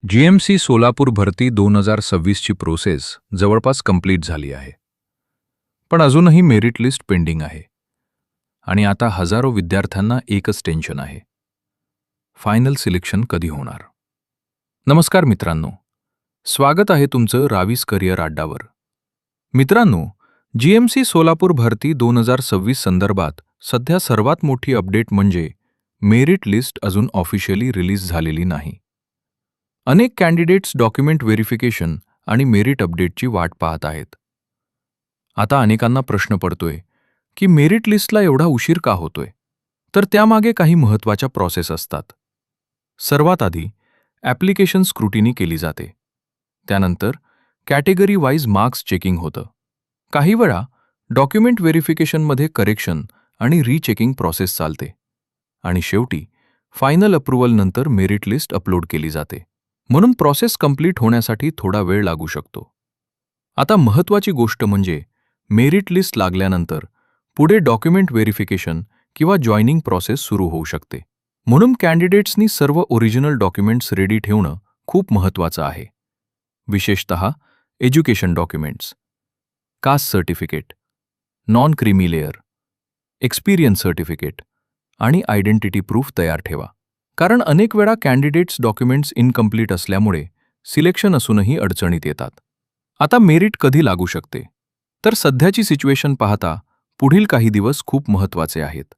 GMC Solapur भरती 2026 ची process जवळपास कंप्लीट झाली आहे. पण अजूनही मेरिट लिस्ट पेंडिंग आहे. आणि आता हजारो विद्यार्थ्यांना एकच टेन्शन आहे. फायनल सिलेक्शन कधी होणार? नमस्कार मित्रांनो. स्वागत आहे तुमचं रावीस करिअर अड्डावर. मित्रांनो, जीएमसी सोलापूर भरती 2026 संदर्भात सध्या सर्वात मोठी अपडेट म्हणजे मेरिट लिस्ट अजून ऑफिशियली रिलीज झालेली नाही. अनेक कॅन्डिडेट्स डॉक्युमेंट व्हेरिफिकेशन आणि मेरिट अपडेटची वाट पाहत आहेत. आता अनेकांना प्रश्न पडतोय की मेरिट लिस्टला एवढा उशीर का होतोय? तर त्यामागे काही महत्त्वाच्या प्रोसेस असतात. सर्वात आधी ॲप्लिकेशन स्क्रुटिनी केली जाते. त्यानंतर कॅटेगरी वाईज मार्क्स चेकिंग होतं. काही वेळा डॉक्युमेंट व्हेरिफिकेशनमध्ये करेक्शन आणि रीचेकिंग प्रोसेस चालते. आणि शेवटी फायनल अप्रूव्हल नंतर मेरिट लिस्ट अपलोड केली जाते. म्हणून प्रोसेस कंप्लीट होण्यासाठी थोडा वेळ लागू शकतो. आता महत्त्वाची गोष्ट म्हणजे मेरिट लिस्ट लागल्यानंतर पुढे डॉक्युमेंट व्हेरिफिकेशन किंवा जॉइनिंग प्रोसेस सुरू होऊ शकते. म्हणून कॅन्डिडेट्सनी सर्व ओरिजिनल डॉक्युमेंट्स रेडी ठेवणं खूप महत्त्वाचं आहे. विशेषतः education documents, caste certificate, non creamy layer, experience certificate आणि आयडेंटिटी प्रूफ तयार ठेवा. कारण अनेक वेळा कॅन्डिडेट्स डॉक्युमेंट्स इनकम्प्लीट असल्यामुळे सिलेक्शन असूनही अडचणीत येतात. आता मेरिट कधी लागू शकते? तर सध्याची सिच्युएशन पाहता पुढील काही दिवस खूप महत्त्वाचे आहेत.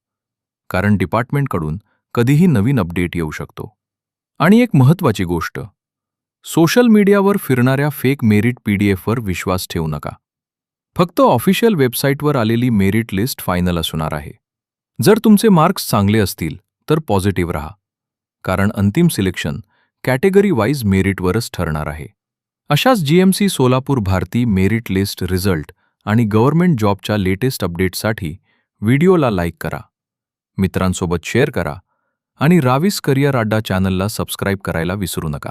कारण डिपार्टमेंटकडून कधीही नवीन अपडेट येऊ शकतो. आणि एक महत्त्वाची गोष्ट, सोशल मीडियावर फिरणाऱ्या फेक मेरिट पीडीएफवर विश्वास ठेवू नका. फक्त ऑफिशियल वेबसाईटवर आलेली मेरिट लिस्ट फायनल असणार आहे. जर तुमचे मार्क्स चांगले असतील तर पॉझिटिव्ह राहा. कारण अंतिम सिलेक्शन कॅटेगरी वाईज मेरिटवरच ठरणार आहे. अशाच जीएमसी सोलापूर भारती मेरिट लिस्ट रिझल्ट आणि गव्हर्नमेंट जॉबच्या लेटेस्ट अपडेट्ससाठी व्हिडिओला लाईक करा, मित्रांसोबत शेअर करा आणि रावीस करिअर अड्डा चॅनलला सबस्क्राईब करायला विसरू नका.